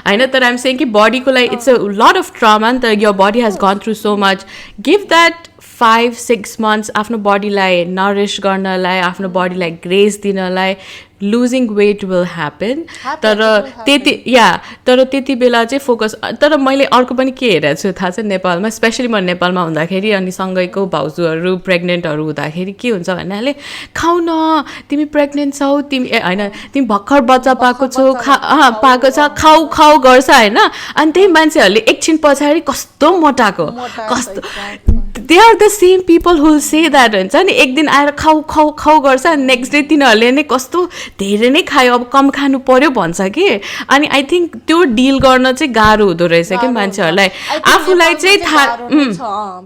[SPEAKER 2] होइन तर आइम सेङ कि बडीको लागि it's a lot of trauma नि त your body has gone through so much. Give that 5-6 months आफ्नो बडीलाई नरिस गर्नलाई आफ्नो बडीलाई ग्रेस दिनलाई लुजिङ वेट विल ह्यापन. तर त्यति बेला चाहिँ फोकस. तर मैले अर्को पनि के हेरेको छु थाहा छ नेपालमा, स्पेसली म नेपालमा हुँदाखेरि अनि सँगैको भाउजूहरू प्रेग्नेन्टहरू हुँदाखेरि के हुन्छ भन्नाले खाऊ न तिमी प्रेग्नेन्ट छौ तिमी होइन तिमी भर्खर बच्चा पाएको छौ पाएको छ खाऊ खाऊ गर्छ होइन. अनि त्यही मान्छेहरूले एकछिन पछाडि कस्तो मोटाएको कस्तो they are the same people who'll say that हुन्छ नि. एक दिन आएर खाऊ खाऊ खाऊ गर्छ अनि नेक्स्ट डे तिनीहरूले नै कस्तो धेरै नै खायो अब कम खानु पर्यो भन्छ कि. अनि आई थिङ्क त्यो डिल गर्न चाहिँ गाह्रो हुँदो रहेछ कि मान्छेहरूलाई आफूलाई चाहिँ थाहा.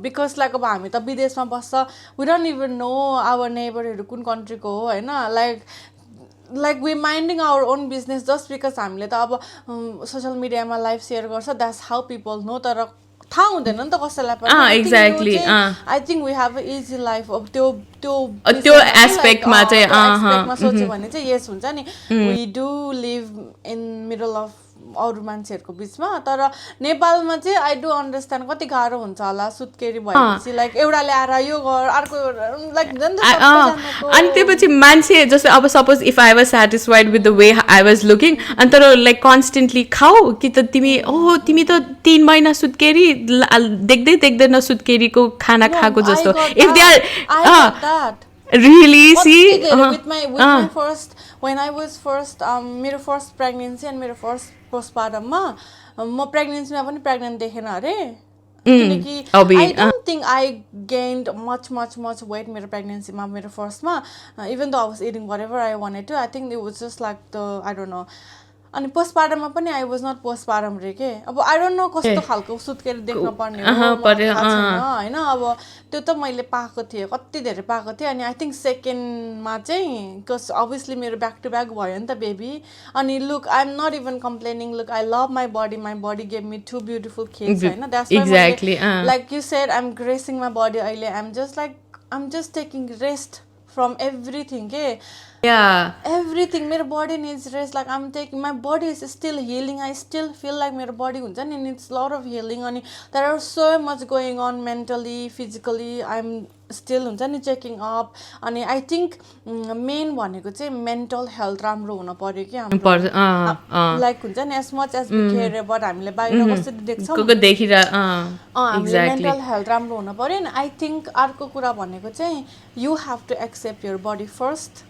[SPEAKER 1] बिकज लाइक अब हामी त विदेशमा बस्छ we don't even know our नेबरहरू कुन कन्ट्रीको हो होइन. Like we minding our own business just because हामीले त अब सोसियल मिडियामा लाइभ सेयर गर्छ द्याट्स हाउ पिपल नो. तर थाहा हुँदैन नि त कसैलाई पनि.
[SPEAKER 2] Exactly
[SPEAKER 1] I think we have a easy life. अब
[SPEAKER 2] त्यो एस्पेक्टमा चाहिँ
[SPEAKER 1] सोच्यो भने चाहिँ यस हुन्छ नि we do live in middle of अरू मान्छेहरूको बिचमा. तर नेपालमा चाहिँ आई डु अन्डरस्ट्यान्ड कति गाह्रो हुन्छ होला सुत्केरी भएपछि लाइक एउटा ल्याएर यो गर अर्को लाइक
[SPEAKER 2] अनि त्यसपछि मान्छे जस्तै अब suppose if I was satisfied with the way I was looking अनि तर लाइक कन्सटेन्टली खाऊ कि त तिमी तिमी त 3 महिना सुत्केरी देख्दै देख्दैन सुत्केरीको खाना खाएको जस्तो. If they are really see
[SPEAKER 1] with my first when I was first मेरो फर्स्ट प्रेग्नेन्सी एन्ड मेरो फर्स्ट पोस्टपार्टममा म प्रेग्नेन्सीमा पनि प्रेग्नेन्ट देखेन अरे किनकि I don't think I gained much weight मेरो प्रेग्नेन्सीमा मेरो फर्स्टमा even the I was eating whatever I wanted to. I think it was just like the I don't know. अनि पोस्टपार्टममा पनि आई वाज नट पोस्टपार्टम रे के. अब आई डोन्ट नो कस्तो खालको सुत्केरी देख्न पर्ने हो होइन. अब त्यो त मैले पाएको थिएँ कति धेरै पाएको थिएँ. अनि आई थिङ्क सेकेन्डमा चाहिँ बिकज अभियसली मेरो ब्याक टु ब्याक भयो नि त बेबी. अनि look I am not even complaining. Look I love my body gave me 2 beautiful kids होइन. That's like you said I am gracing my body. अहिले I am just taking rest from everything के. Everything. मेरो body needs rest. Like I'm taking my body is still healing. I still feel like मेरो body हुन्छ नि needs lot of healing. अनि there are so much going on mentally, physically. I'm still हुन्छ नि checking up. अनि I think main भनेको चाहिँ mental health राम्रो हुन पर्यो कि हाम्रो. लाइक हुन्छ नि as much as we care about हामीले बाहिर कसरी देख्छौँ हामीले मेन्टल हेल्थ राम्रो हुन पर्यो. अनि I think अर्को कुरा भनेको चाहिँ you have to accept your body first.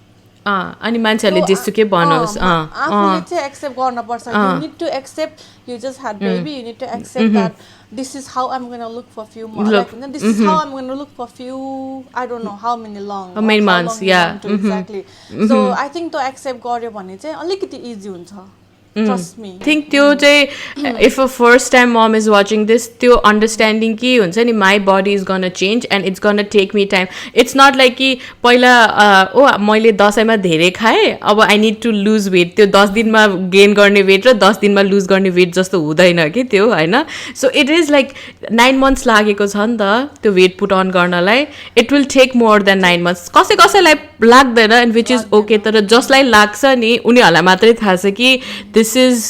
[SPEAKER 2] अनि मान्छेहरूले जेसुकै बनोस्
[SPEAKER 1] आफूले चाहिँ एक्सेप्ट गर्नुपर्छ you need to accept you just had baby you need to accept that this is how I'm gonna look for few like this is how I'm gonna look for few I don't know how many long
[SPEAKER 2] many months, yeah.
[SPEAKER 1] Exactly so I think त्यो accept गर्यो भने चाहिँ अलिकति easy हुन्छ trust me
[SPEAKER 2] I think त्यो चाहिँ if a first time mom is watching this त्यो understanding के हुन्छ नि my body is gonna change and it's gonna take me time. It's not like कि पहिला मैले दसैँमा धेरै खाएँ अब I need to lose weight त्यो 10 दिनमा गेन गर्ने वेट र 10 दिनमा लुज गर्ने वेट जस्तो हुँदैन कि त्यो होइन so it is like 9 months लागेको छ नि त त्यो वेट पुट अन गर्नलाई it will take more than 9 months कसैलाई लाग्दैन एन्ड विच इज ओके तर जसलाई लाग्छ नि उनीहरूलाई मात्रै थाहा छ कि this is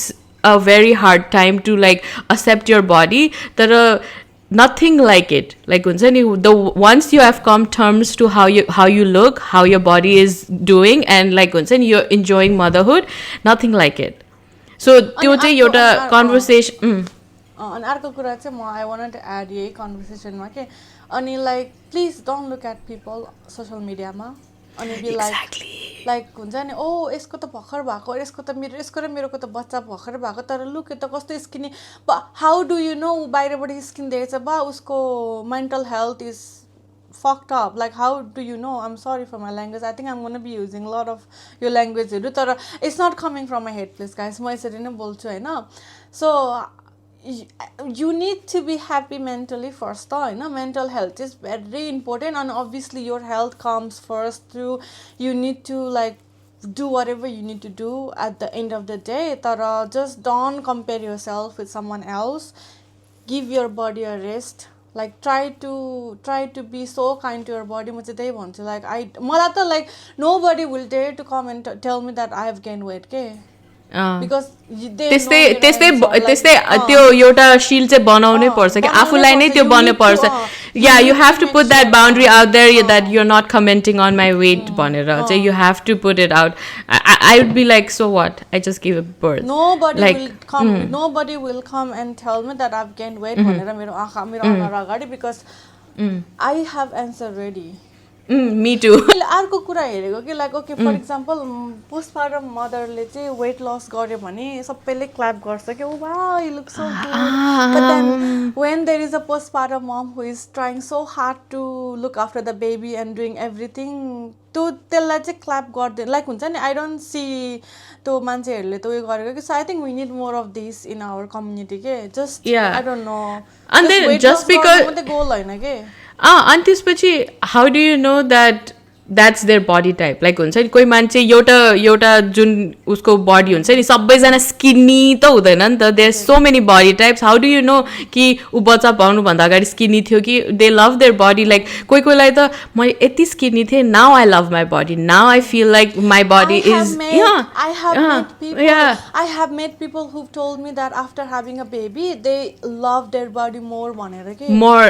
[SPEAKER 2] a very hard time to like accept your body तर nothing like it like हुन्छ नि the once you have come terms to how you look how your body is doing and like हुन्छ नि you're enjoying motherhood nothing like it so त्यो चाहिँ एउटा conversation
[SPEAKER 1] अनि अर्को कुरा चाहिँ म आई वान्ट टु एड यही कन्भर्सेसनमा के अनि like please don't look at people social मिडियामा अनि बी लाइक हुन्छ नि ओ यसको त भर्खर भएको यसको र मेरोको त बच्चा भर्खर भएको तर लुक त कस्तो skinny how do you no बाहिरबाट स्किन देखेछ बा उसको mental health is fucked up like how do you know I'm sorry for my language I think I'm going to be using a lot of your language तर it's not coming from my head please guys म यसरी नै बोल्छु हैन so you need to be happy mentally first होइन mental health is very important and obviously your health comes first through you need to like do whatever you need to do at the end of the day तर just don't compare yourself with someone else give your body a rest like try to be so kind to your body म चाहिँ त्यही भन्छु like मलाई त like nobody will dare to come and tell me that I have gained weight के because
[SPEAKER 2] त्यस्तै त्यो एउटा शिल्ड चाहिँ बनाउनै पर्छ कि आफूलाई नै त्यो बनाउनु पर्छ या you have to put that boundary out there that you're not commenting on my weight भनेर चाहिँ you have to put it out I would be like so what I just give a birth
[SPEAKER 1] nobody will come and tell me that I've gained weight भनेर मेरो अनुहार अगाडि because I have answer ready
[SPEAKER 2] me too
[SPEAKER 1] अर्को कुरा हेरेको कि like okay for example postpartum मदरले चाहिँ वेट लस गर्यो भने सबैले क्ल्याप गर्छ कि oh wow you look so good but then when there is a postpartum mom who is trying so hard to look after the baby and doing everything त्यसलाई चाहिँ clap गर्दैन like हुन्छ नि आई डोन्ट सी त्यो मान्छेहरूले त उयो गरेको कि so I think we need more of this in our community के just I don't know
[SPEAKER 2] just because
[SPEAKER 1] मात्रै गोल होइन के
[SPEAKER 2] अनि त्यसपछि how do you know that that's their body type like हुन्छ नि कोही मान्छे एउटा जुन उसको बडी हुन्छ नि सबैजना स्किनी त हुँदैन नि त there so many body types how do you know कि ऊ बच्चा पाउनुभन्दा अगाडि स्किनी थियो कि they love their body like कोहीलाई त म यति स्किनी थिएँ now I love my body now I feel like my body is
[SPEAKER 1] I have met people who've told me that after having a baby they love their body more भनेर के
[SPEAKER 2] more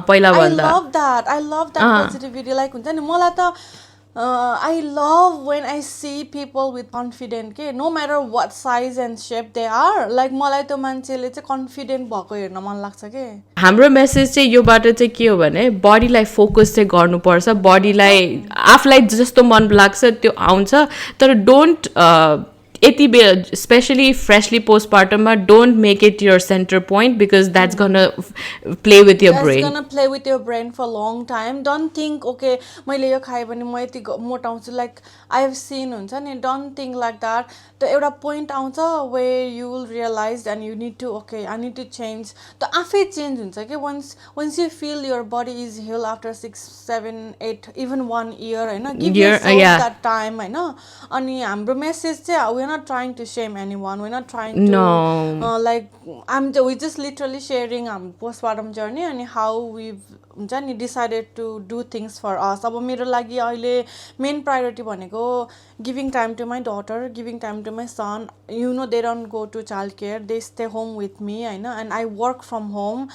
[SPEAKER 2] पहिला भन्दा
[SPEAKER 1] I love that positivity like हुन्छ नि मलाई त I love when I see people with confident के no matter what size and shape they are like मलाई त्यो मान्छेले चाहिँ कन्फिडेन्ट भएको हेर्न मन लाग्छ के
[SPEAKER 2] हाम्रो मेसेज चाहिँ योबाट चाहिँ के हो भने बडीलाई फोकस चाहिँ गर्नुपर्छ बडीलाई आफूलाई जस्तो मन लाग्छ त्यो आउँछ तर डोन्ट यति स्पेसली फ्रेशली पोस्टपार्टममा don't make it your centre point because that's gonna play with your
[SPEAKER 1] brain for long time don't think okay मैले यो खाएँ भने म यति मोटाउँछु लाइक आई हेभ सिन हुन्छ नि डोन्ट थिङ्क लाइक द्याट त एउटा पोइन्ट आउँछ way you will realize and you need to okay I need to change त आफै चेन्ज हुन्छ कि once you feel your body is heal after 6, 7, 8 even 1 year होइन गिभ योरसेल्फ द्याट टाइम होइन अनि हाम्रो मेसेज चाहिँ we're not trying to shame anyone we're not trying to like we just literally sharing postpartum journey and how we've हुन्छ नि decided to do things for us अब मेरो लागि अहिले main priority भनेको giving time to my daughter giving time to my son you know they don't go to childcare they stay home with me होइन and I work from home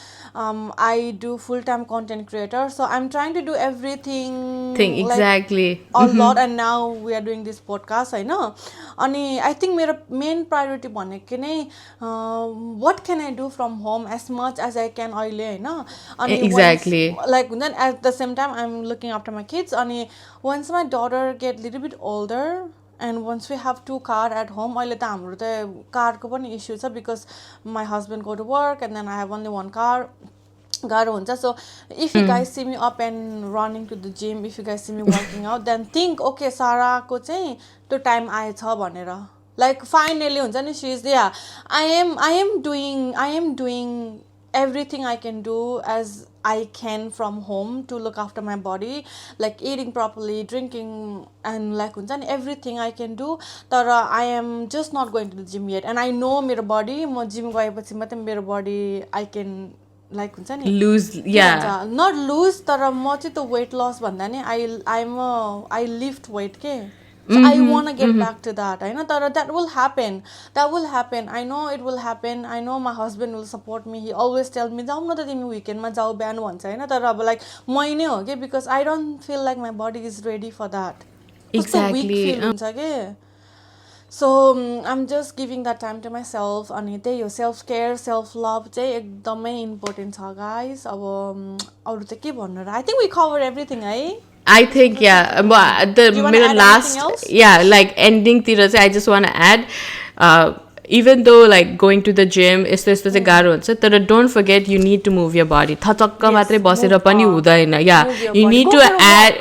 [SPEAKER 1] I do full-time content creator so I'm trying to do everything
[SPEAKER 2] exactly
[SPEAKER 1] like, a lot and now we are doing this podcast होइन अनि I think मेरो main priority भनेको नै what can I do from home as much as I can अहिले होइन अनि
[SPEAKER 2] Exactly.
[SPEAKER 1] Like हुन्छ नि at the same time I am looking after my kids अनि once my daughter get little bit older and once we have 2 car at home अहिले त हाम्रो त कारको पनि इस्यु छ because my husband go to work and then I have only 1 car गाह्रो हुन्छ so if you guys see me up and running to the gym if you guys see me working out then think okay साराको चाहिँ त्यो time आएछ भनेर like finally हुन्छ नि she is yeah I am doing everything I can do as I can from home to look after my body like eating properly drinking and like हुन्छ नि everything I can do तर I am just not going to the gym yet and I know मेरो body म gym गएपछि मात्रै मेरो body I can like हुन्छ नि
[SPEAKER 2] Lose, yeah.
[SPEAKER 1] not lose तर म चाहिँ त्यो weight loss भन्दा नि I lift weight के so I want to get back to that होइन तर that will happen I know it will happen I know my husband will support me he always tell me जाऊ न त तिमी विकेन्डमा जाऊ बिहान भन्छ होइन तर अब लाइक मै नै हो कि because I don't feel like my body is ready for that कस्तो weak feel हुन्छ के so I'm just giving that time to myself अनि त्यही हो self care self love चाहिँ एकदमै इम्पोर्टेन्ट छ guys अब अरू त के भन्नु र I think we cover everything है
[SPEAKER 2] I think, yeah. The middle last, yeah, like ending theater. I just want to add, even though like going to the gym is this the garo, but don't forget you need to move your body. Thatakka matre basera pani hudaina. Yeah, you need to add.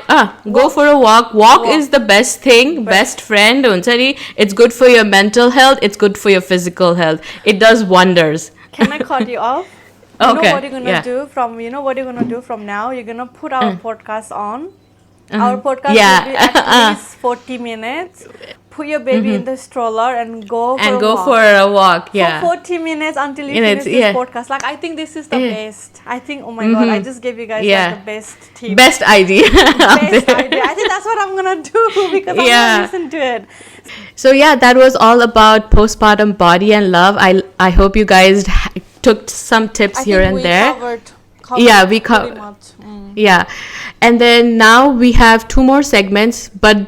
[SPEAKER 2] Go for a walk. Walk is the best thing, best friend. It's good for your mental health. It's good for your physical health. It does wonders.
[SPEAKER 1] Can I cut you off?
[SPEAKER 2] Okay.
[SPEAKER 1] You know what you're gonna do from? You know what you're gonna do from now? You're gonna put our podcast on. Our podcast will be at least 40 minutes. Put your baby in the stroller and go
[SPEAKER 2] for a walk. Yeah.
[SPEAKER 1] For 40 minutes until you finish this podcast. Like I think this is the best. I think oh my god, I just gave you guys like, the best tip.
[SPEAKER 2] Best idea.
[SPEAKER 1] Best idea. I think that's what I'm gonna do because I'm gonna listen to it.
[SPEAKER 2] So yeah, that was all about postpartum body and love. I hope you guys took some tips here and there.
[SPEAKER 1] Covered
[SPEAKER 2] yeah, we
[SPEAKER 1] pretty much.
[SPEAKER 2] Yeah, and then now we have 2 more segments, but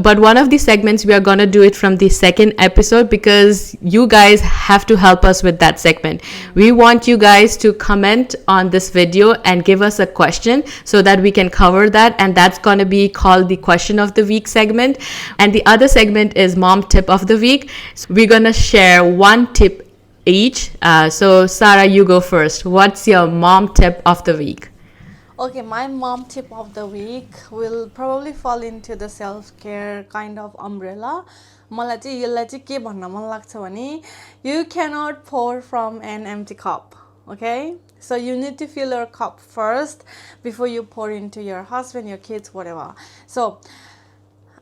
[SPEAKER 2] but one of the segments we are gonna do it from the second episode because you guys have to help us with that segment. We want you guys to comment on this video and give us a question so that we can cover that, and that's gonna be called the question of the week segment. And the other segment is mom tip of the week. So we're gonna share 1 tip each. So Sara, you go first. What's your mom tip of the week?
[SPEAKER 1] Okay, my mom tip of the week will probably fall into the self-care kind of umbrella. मलाई चाहिँ यसलाई चाहिँ के भन्न मन लाग्छ भने you cannot pour from an empty cup. Okay? So you need to fill your cup first before you pour into your husband, your kids, whatever. So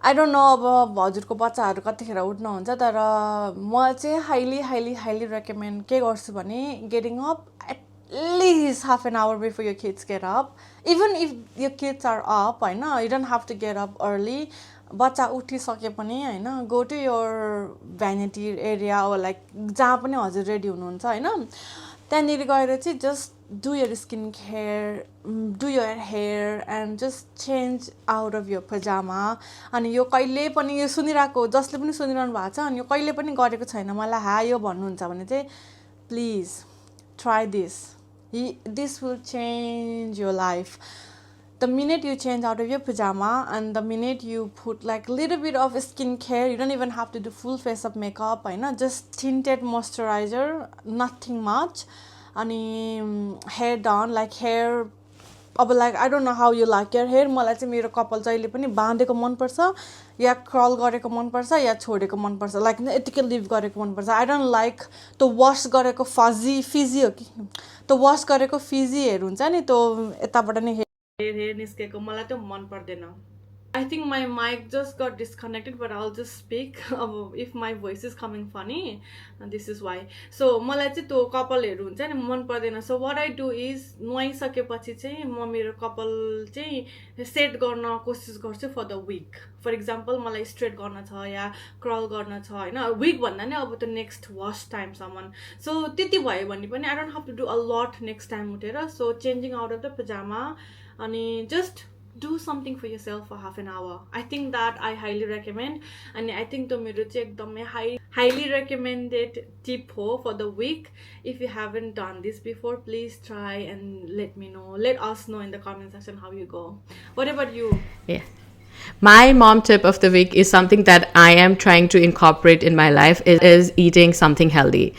[SPEAKER 1] I don't know अब हजुरको बच्चाहरू कतिखेर उठ्नुहुन्छ तर म चाहिँ highly recommend के गर्छु भने getting up at least half an hour before your kids get up. Even if your kids are up, होइन, you don't have to get up early. बच्चा उठिसके पनि होइन go to your vanity area or like जहाँ पनि हजुर ready हुनुहुन्छ होइन त्यहाँनिर गएर चाहिँ just do your skin care, do your hair and just change out of your pajama. अनि यो कहिले पनि यो सुनिरहेको जसले पनि सुनिरहनु भएको छ अनि यो कहिले पनि गरेको छैन मलाई हा यो भन्नुहुन्छ भने चाहिँ please try this. This will change your life. The minute you change out of your pajama and the minute you put like a little bit of skincare, you don't even have to do full face of makeup, just tinted moisturizer, nothing much. And hair done, like hair, like I don't know how you like your hair. मलाई चाहिँ मेरो कपाल जहिले पनि बाँधेको मन पर्छ या curl गरेको मन पर्छ या छोडेको मन पर्छ लाइक यतिकै लिभ गरेको मन पर्छ I don't like त्यो वाश गरेको फिजी हो कि त्यो वाश गरेको फिजीहरू हुन्छ नि त्यो यताबाट नि हेयर निस्केको मलाई त्यो मन पर्दैन I think my mic just got disconnected but I'll just speak if my voice is coming funny this is why so मलाई चाहिँ त्यो कपालहरू हुन्छ नि मन पर्दैन so what I do is नुहाइसकेपछि चाहिँ म मेरो कपाल चाहिँ सेट गर्न कोसिस गर्छु for the week for example मलाई स्ट्रेट गर्न छ या कर्ल गर्न छ हैन week भन्दा नि अब त्यो next wash time सम्म so त्यति भयो भने पनि I don't have to do a lot next time उठेर so changing out of the pajama अनि just do something for yourself for half an hour. I think that I highly recommend, and I think to मेरो चाहिँ एकदमै highly recommended tip ho for the week. If you haven't done this before, please try and let us know in the comment section how you go. What about you?
[SPEAKER 2] Yeah. My mom tip of the week is something that I am trying to incorporate in my life is eating something healthy.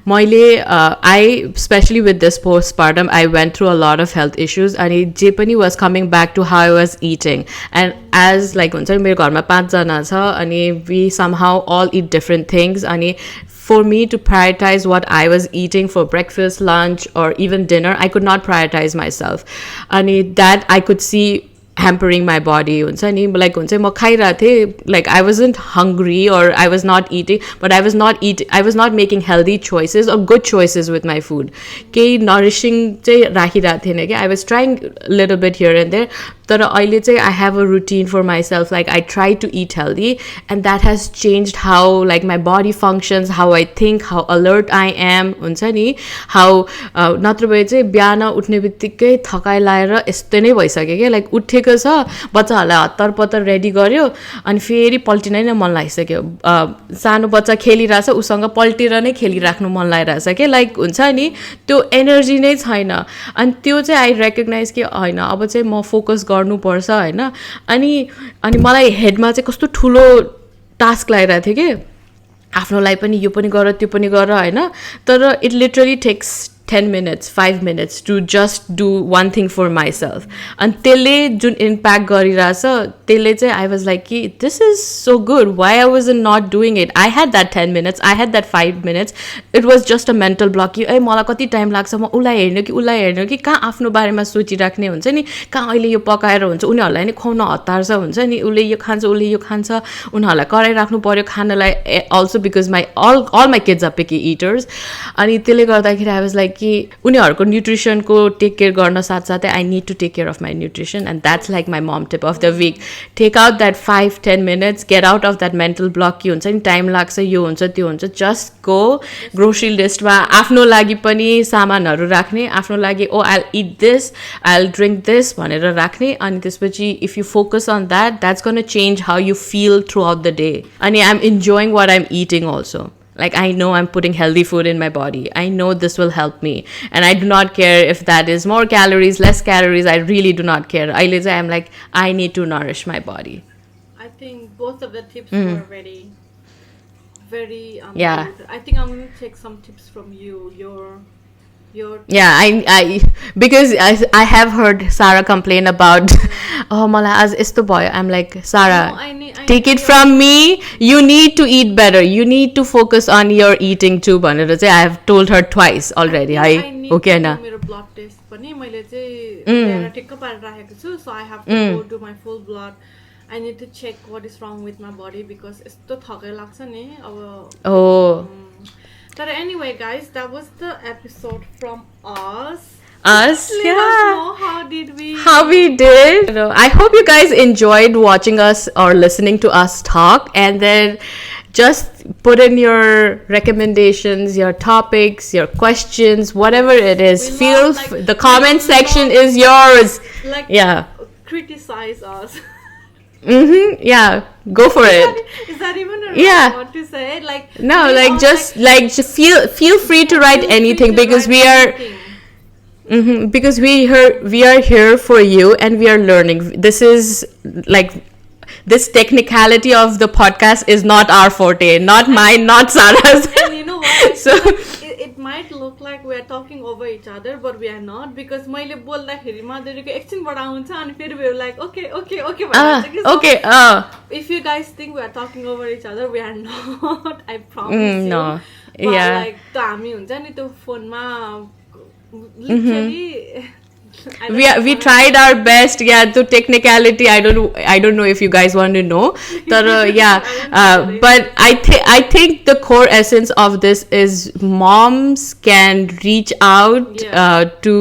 [SPEAKER 2] I, especially with this postpartum, I went through a lot of health issues and Japani was coming back to how I was eating. And as like, मेरो घरमा 5 जना छ अनि we somehow all eat different things अनि for me to prioritize what I was eating for breakfast, lunch, or even dinner, I could not prioritize myself. And that I could see hampering my body. Like, I wasn't hungry or I was not eating, but I was not making healthy choices or good choices with my food. Nourishing, I was trying a little bit here and there. I have a routine for myself. Like, I try to eat healthy, and that has changed how like my body functions, how I think, how alert I am. How नत्र भए चाहिँ बिहान उठ्ने बित्तिकै थकाइ लाएर यस्तो नै भइसक्यो के लाइक उठेको छ बच्चाहरूलाई हतार पतार रेडी गर्यो अनि फेरि पल्टिनै नै मन लागिसक्यो सानो बच्चा खेलिरहेछ उसँग पल्टेर नै खेलिराख्नु मन लागिरहेछ के लाइक हुन्छ नि त्यो एनर्जी नै छैन अनि त्यो चाहिँ आई रेकग्नाइज कि होइन अब चाहिँ म फोकस गर्नुपर्छ होइन अनि मलाई हेडमा चाहिँ कस्तो ठुलो टास्क लागिरहेको थियो कि आफ्नो लागि पनि यो पनि गर त्यो पनि गर हैन तर it literally takes 10 minutes 5 minutes to just do one thing for myself and त्यसले जुन इम्प्याक्ट गरिरहेछ त्यसले चाहिँ I was like कि this is so good why I was not doing it I had that 10 minutes I had that 5 minutes it was just a mental block कि ए मलाई कति time लाग्छ म उलाई हेर्नु कि कहाँ आफ्नो बारेमा सोचिराख्ने हुन्छ नि कहाँ अहिले यो पकाएर हुन्छ उनीहरूलाई नि खुवाउन हतार छ हुन्छ नि उले यो खान्छ उनीहरूलाई कराइराख्नु पर्यो खानलाई also because all my kids are picky eaters अनि त्यसले गर्दाखेरि I was like कि उनीहरूको न्युट्रिसनको टेक केयर गर्न साथसाथै I need to take care of my nutrition and that's like my mom tip of the week take out that 5-10 minutes get out of that mental block कि हुन्छ नि time लाग्छ यो हुन्छ त्यो हुन्छ just go grocery listमा आफ्नो लागि पनि सामानहरू राख्ने आफ्नो लागि I'll eat this I'll drink this भनेर राख्ने अनि त्यसपछि if you focus on that that's going to change how you feel throughout the day अनि I'm enjoying what I'm eating also like I know I'm putting healthy food in my body I know this will help me and I do not care if that is more calories less calories I really do not care I'm like I need to nourish my body
[SPEAKER 1] I think both of the tips were very
[SPEAKER 2] yeah
[SPEAKER 1] good. I think I'm going to take some tips from you your
[SPEAKER 2] yeah I because I have heard Sara complain about oh mala az esto boy I'm like Sara take it from me you need to eat better you need to focus on your eating too bhanera chai I have told her twice already I okay na
[SPEAKER 1] मेरो blood test पनि मैले चाहिँ ल्याएर ठिक्क पारेर राखेको छु so I have to go do my full blood I need to check what is wrong with my body because यस्तो थकाइ लाग्छ नि अब But anyway, guys, that was the episode from us.
[SPEAKER 2] Let us
[SPEAKER 1] know
[SPEAKER 2] how we did. I hope you guys enjoyed watching us or listening to us talk, and then just put in your recommendations, your topics, your questions, whatever it is. The comment section is yours.
[SPEAKER 1] Criticize us.
[SPEAKER 2] Yeah, go for it.
[SPEAKER 1] Is that even a right word to say? Like
[SPEAKER 2] no, like just feel free to write anything because we are because we are here for you and we are learning. This is like this technicality of the podcast is not our forte, not mine, not Sara's.
[SPEAKER 1] And you know what?
[SPEAKER 2] So
[SPEAKER 1] it might look like we are talking over each other, but we are not because मैले बोल्दाखेरि माधुरीको एकछिनबाट आउँछ अनि फेरि we are like okay
[SPEAKER 2] okay
[SPEAKER 1] if you guys think we are talking over each other we are not I promise you
[SPEAKER 2] no
[SPEAKER 1] but like त हामी हुन्छ नि त्यो फोनमा literally
[SPEAKER 2] we tried our best to technicality I don't know if you guys want to know but but I think the core essence of this is moms can reach out to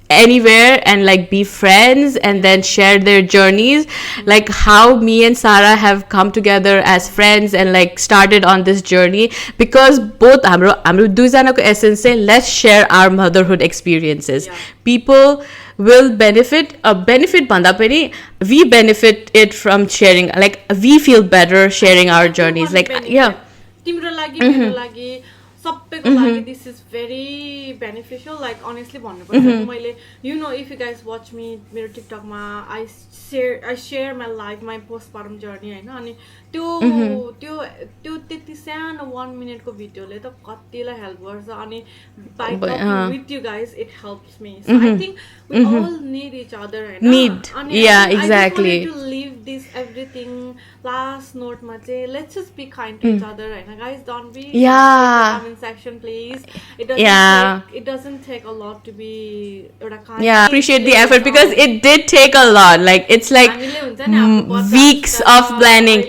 [SPEAKER 2] anywhere and like be friends and then share their journeys, like how me and Sara have come together as friends and like started on this journey, because both हाम्रो दुईजनाको essence चाहिँ let's share our motherhood experiences. People will benefit भन्दा पनि we benefit it from sharing, like we feel better sharing our journeys, like
[SPEAKER 1] तिम्रो लागि मेरो लागि सबैको लागि this is very beneficial. Like honestly भन्नुपर्छ मैले, you know, if you guys watch me मेरो TikTok मा I share my life, my postpartum journey हैन, अनि त्यो त्यति सानो 1 minute को भिडियोले त कतिलाई हेल्प गर्छ, अनि by talking with you guys it helps me. So I think we all need each other हैन, अनि
[SPEAKER 2] exactly.
[SPEAKER 1] I just wanted to leave this everything last note ma चाहिँ let's just be kind to each other हैन guys, don't be in the comment section please. It doesn't take a lot to be एउटा kind.
[SPEAKER 2] Appreciate the effort because it did take a lot, like it's like weeks of planning.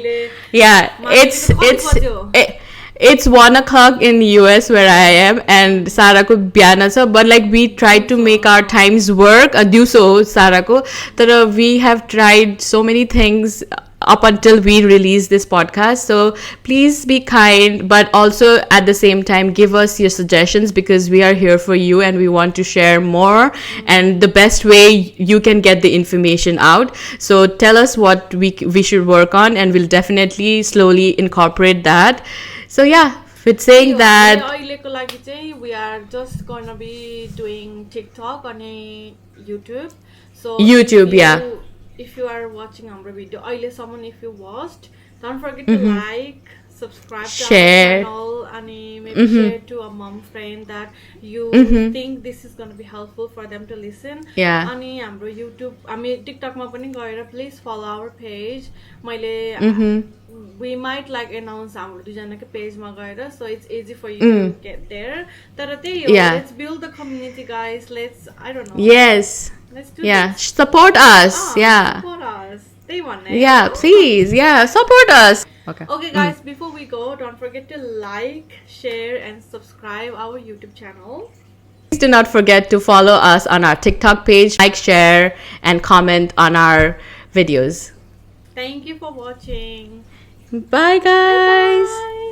[SPEAKER 2] It's 1 o'clock in US where I am, and Sara ko bihan cha, but like we tried to make our times work. Diuso Sara ko, tara we have tried so many things up until we release this podcast. So please be kind, but also at the same time give us your suggestions, because we are here for you and we want to share more and the best way you can get the information out. So tell us what we should work on, and we'll definitely slowly incorporate that. So with saying that,
[SPEAKER 1] we are just gonna be doing TikTok on YouTube. So if you are watching our video, if you watched, don't forget to like, subscribe to our channel, and maybe share to a mom friend that you think this is going to be helpful for them to listen. And हाम्रो YouTube, TikTok ma pani gaera please follow our page. We might like announce हाम्रो दुईजनाको page ma gaera, so it's easy for you to get there. तर त्यही हो, let's build the community guys. Let's, I don't know. Let's do this.
[SPEAKER 2] Support us.
[SPEAKER 1] Support us. They want it.
[SPEAKER 2] Please. Support us.
[SPEAKER 1] Okay guys, before we go, don't forget to like, share and subscribe our YouTube channel.
[SPEAKER 2] Please do not forget to follow us on our TikTok page, like, share and comment on our videos.
[SPEAKER 1] Thank you for watching.
[SPEAKER 2] Bye guys.
[SPEAKER 1] Bye.